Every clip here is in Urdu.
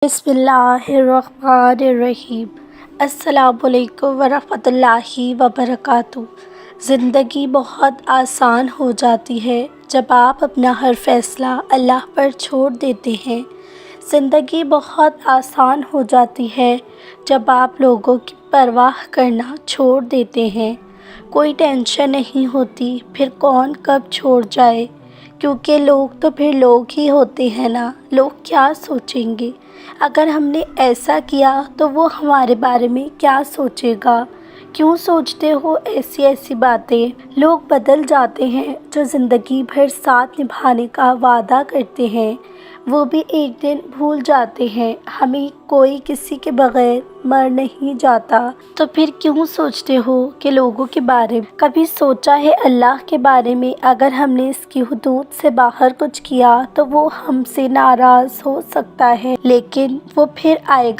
بسم اللہ الرحمن الرحیم۔ السلام علیکم ورحمۃ اللہ وبرکاتہ۔ زندگی بہت آسان ہو جاتی ہے جب آپ اپنا ہر فیصلہ اللہ پر چھوڑ دیتے ہیں۔ زندگی بہت آسان ہو جاتی ہے جب آپ لوگوں کی پرواہ کرنا چھوڑ دیتے ہیں۔ کوئی ٹینشن نہیں ہوتی پھر کون کب چھوڑ جائے، کیونکہ لوگ تو پھر لوگ ہی ہوتے ہیں نا۔ لوگ کیا سوچیں گے؟ اگر ہم نے ایسا کیا تو وہ ہمارے بارے میں کیا سوچے گا؟ کیوں سوچتے ہو ایسی باتیں؟ لوگ بدل جاتے ہیں جو زندگی بھر ساتھ نبھانے کا وعدہ کرتے ہیں، وہ بھی ایک دن بھول جاتے ہیں۔ ہمیں کوئی کسی کے بغیر مر نہیں جاتا، تو پھر کیوں سوچتے ہو کہ لوگوں کے بارے میں؟ کبھی سوچا ہے اللہ کے بارے میں اگر ہم نے اس کی حدود سے باہر کچھ کیا تو وہ ہم سے ناراض ہو سکتا ہے، لیکن وہ پھر آپ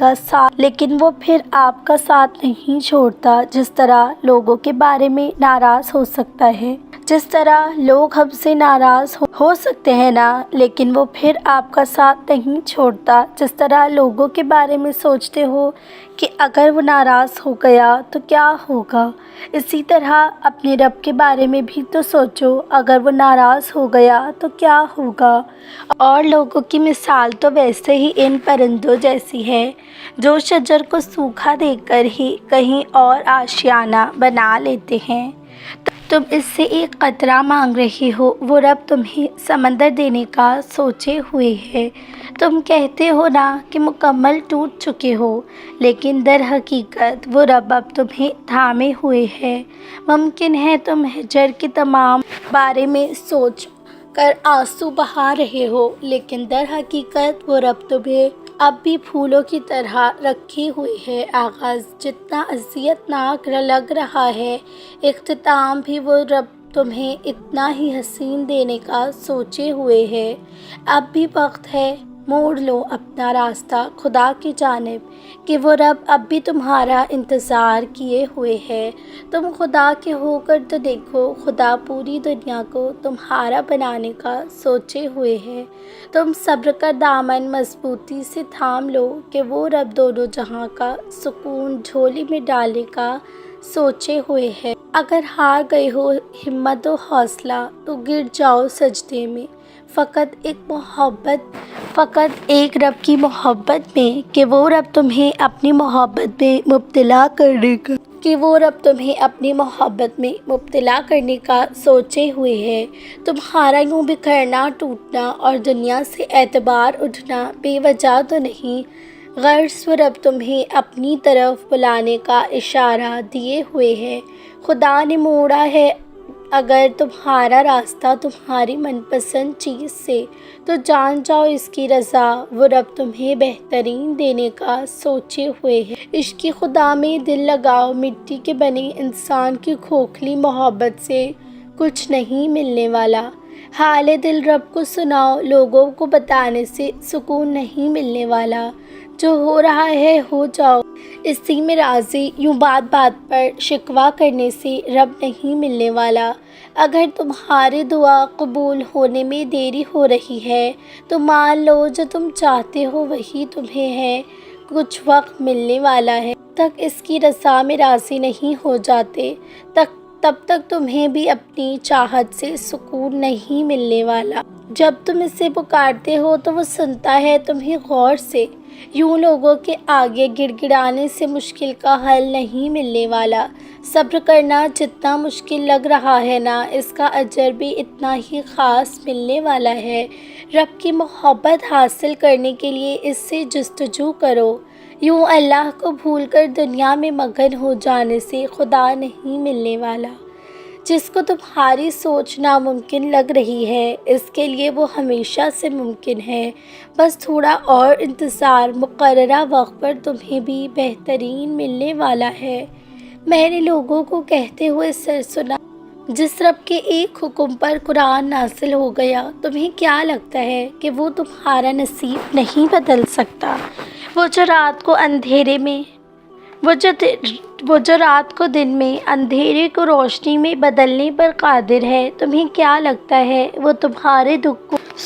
کا ساتھ نہیں چھوڑتا۔ جس طرح لوگوں کے بارے میں ناراض ہو سکتا ہے، جس طرح لوگ ہم سے ناراض ہو سکتے ہیں نا، لیکن وہ پھر آپ کا ساتھ نہیں چھوڑتا۔ جس طرح لوگوں کے بارے میں سوچتے ہو کہ اگر وہ ناراض ہو گیا تو کیا ہوگا، اسی طرح اپنے رب کے بارے میں بھی تو سوچو، اگر وہ ناراض ہو گیا تو کیا ہوگا۔ اور لوگوں کی مثال تو ویسے ہی ان پرندوں جیسی ہے جو شجر کو سوکھا دیکھ کر ہی کہیں اور آشیانہ بنا لیتے ہیں۔ تم اس سے ایک قطرہ مانگ رہے ہو، وہ رب تمہیں سمندر دینے کا سوچے ہوئے ہے۔ تم کہتے ہو نا کہ مکمل ٹوٹ چکے ہو، لیکن در حقیقت وہ رب اب تمہیں تھامے ہوئے ہے۔ ممکن ہے تم ہجر کے تمام بارے میں سوچ کر آنسو بہا رہے ہو، لیکن در حقیقت وہ رب تمہیں اب بھی پھولوں کی طرح رکھے ہوئے ہے۔ آغاز جتنا اذیت ناک لگ رہا ہے، اختتام بھی وہ رب تمہیں اتنا ہی حسین دینے کا سوچے ہوئے ہے۔ اب بھی وقت ہے، موڑ لو اپنا راستہ خدا کی جانب، کہ وہ رب اب بھی تمہارا انتظار کیے ہوئے ہے۔ تم خدا کے ہو کر تو دیکھو، خدا پوری دنیا کو تمہارا بنانے کا سوچے ہوئے ہے۔ تم صبر کا دامن مضبوطی سے تھام لو کہ وہ رب دونوں جہاں کا سکون جھولی میں ڈالنے کا سوچے ہوئے ہے۔ اگر ہار گئے ہو ہمت و حوصلہ تو گر جاؤ سجدے میں، فقط ایک رب کی محبت میں، کہ وہ رب تمہیں اپنی محبت میں مبتلا کرنے کا سوچے ہوئے ہے۔ تمہارا یوں بکھرنا ٹوٹنا اور دنیا سے اعتبار اٹھنا بے وجہ تو نہیں، غرض وہ رب تمہیں اپنی طرف بلانے کا اشارہ دیے ہوئے ہے۔ خدا نے موڑا ہے اگر تمہارا راستہ تمہاری من پسند چیز سے، تو جان جاؤ اس کی رضا وہ رب تمہیں بہترین دینے کا سوچے ہوئے ہے۔ عشق خدا میں دل لگاؤ، مٹی کے بنے انسان کی کھوکھلی محبت سے کچھ نہیں ملنے والا۔ حال دل رب کو سناؤ، لوگوں کو بتانے سے سکون نہیں ملنے والا۔ جو ہو رہا ہے ہو جاؤ اسی میں راضی، یوں بات پر شکوہ کرنے سے رب نہیں ملنے والا۔ اگر تمہاری دعا قبول ہونے میں دیری ہو رہی ہے تو مان لو جو تم چاہتے ہو وہی تمہیں ہے، کچھ وقت ملنے والا ہے۔ تک اس کی رضا میں راضی نہیں ہو جاتے، تب تک تمہیں بھی اپنی چاہت سے سکون نہیں ملنے والا۔ جب تم اسے پکارتے ہو تو وہ سنتا ہے تمہیں غور سے۔ یوں لوگوں کے آگے گڑ گڑانے سے مشکل کا حل نہیں ملنے والا۔ صبر کرنا جتنا مشکل لگ رہا ہے نا، اس کا اجر بھی اتنا ہی خاص ملنے والا ہے۔ رب کی محبت حاصل کرنے کے لیے اس سے جستجو کرو۔ یوں اللہ کو بھول کر دنیا میں مگن ہو جانے سے خدا نہیں ملنے والا۔ جس کو تمہاری سوچ ناممکن لگ رہی ہے، اس کے لیے وہ ہمیشہ سے ممکن ہے۔ بس تھوڑا اور انتظار، مقررہ وقت پر تمہیں بھی بہترین ملنے والا ہے۔ میں نے لوگوں کو کہتے ہوئے سنا، جس رب کے ایک حکم پر قرآن نازل ہو گیا، تمہیں کیا لگتا ہے کہ وہ تمہارا نصیب نہیں بدل سکتا؟ وہ جو رات کو دن میں، اندھیرے کو روشنی میں بدلنے پر قادر ہے، تمہیں کیا لگتا ہے وہ تمہارے دکھ کو